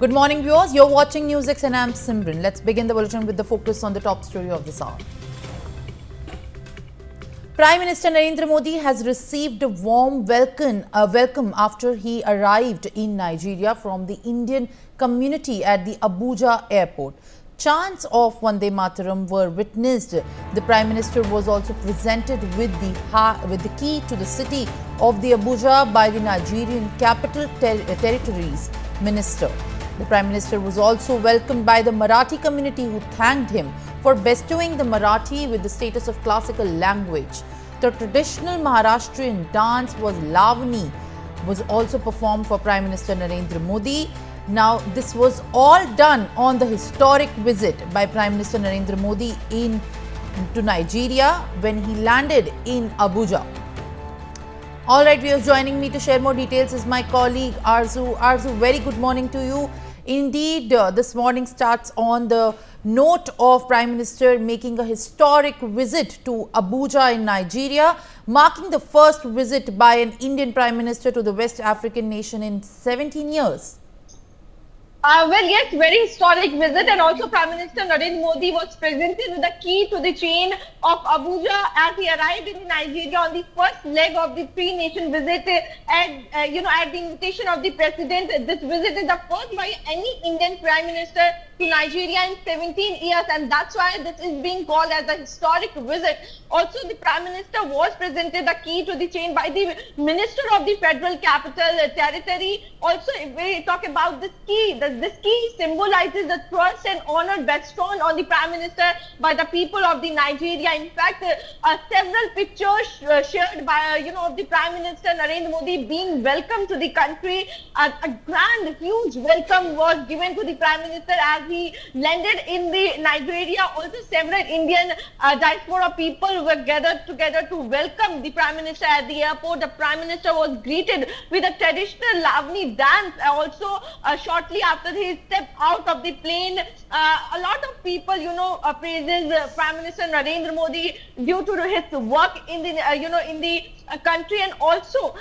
Good morning, viewers. You're watching NewsX and I'm Simran. Let's begin the bulletin with the focus on the top story of this hour. Prime Minister Narendra Modi has received a warm welcome after he arrived in Nigeria from the Indian community at the Abuja airport. Chants of Vande Mataram were witnessed. The Prime Minister was also presented with the key to the city of the Abuja by the Nigerian Capital Territories Minister. The Prime Minister was also welcomed by the Marathi community, who thanked him for bestowing the Marathi with the status of classical language. The traditional Maharashtrian dance was also performed for Prime Minister Narendra Modi. Now, this was all done on the historic visit by Prime Minister Narendra Modi to Nigeria when he landed in Abuja. All right, viewers, joining me to share more details is my colleague Arzu. Arzu, very good morning to you. Indeed, this morning starts on the note of Prime Minister making a historic visit to Abuja in Nigeria, marking the first visit by an Indian Prime Minister to the West African nation in 17 years. Well, yes, very historic visit, and also Prime Minister Narendra Modi was presented with the key to the chain of Abuja as he arrived in Nigeria on the first leg of the three-nation visit. And at the invitation of the President, this visit is the first by any Indian Prime Minister to Nigeria in 17 years, and that's why this is being called as a historic visit. Also, the Prime Minister was presented the key to the chain by the Minister of the Federal Capital Territory. Also, if we talk about this key, this key symbolizes the trust and honor bestowed on the Prime Minister by the people of the Nigeria. In fact, several pictures shared by of the Prime Minister Narendra Modi being welcomed to the country. A grand, huge welcome was given to the Prime Minister as he landed in the Nigeria. Also, several Indian diaspora people were gathered together to welcome the Prime Minister at the airport. The Prime Minister was greeted with a traditional Lavani dance. Also, shortly after he stepped out of the plane, a lot of people, praises Prime Minister Narendra Modi due to his work in the country, and also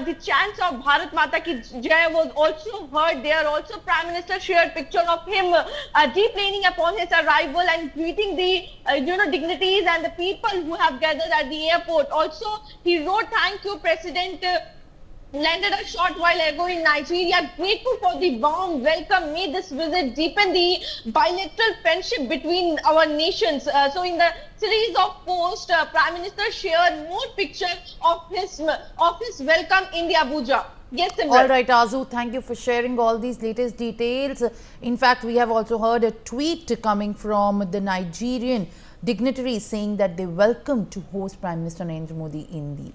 the chants of Bharat Mata Ki Jai was also heard there. Also, Prime Minister shared picture of him deplaning upon his arrival and greeting the dignitaries and the people who have gathered at the airport. Also, he wrote, "Thank you, President." Landed a short while ago in Nigeria, grateful for the warm welcome. May this visit deepen the bilateral friendship between our nations. So in the series of posts, Prime Minister shared more pictures of his welcome in the Abuja. Yes, Simran. All right, Arzu, thank you for sharing all these latest details. In fact, we have also heard a tweet coming from the Nigerian dignitaries saying that they welcome to host Prime Minister Narendra Modi in the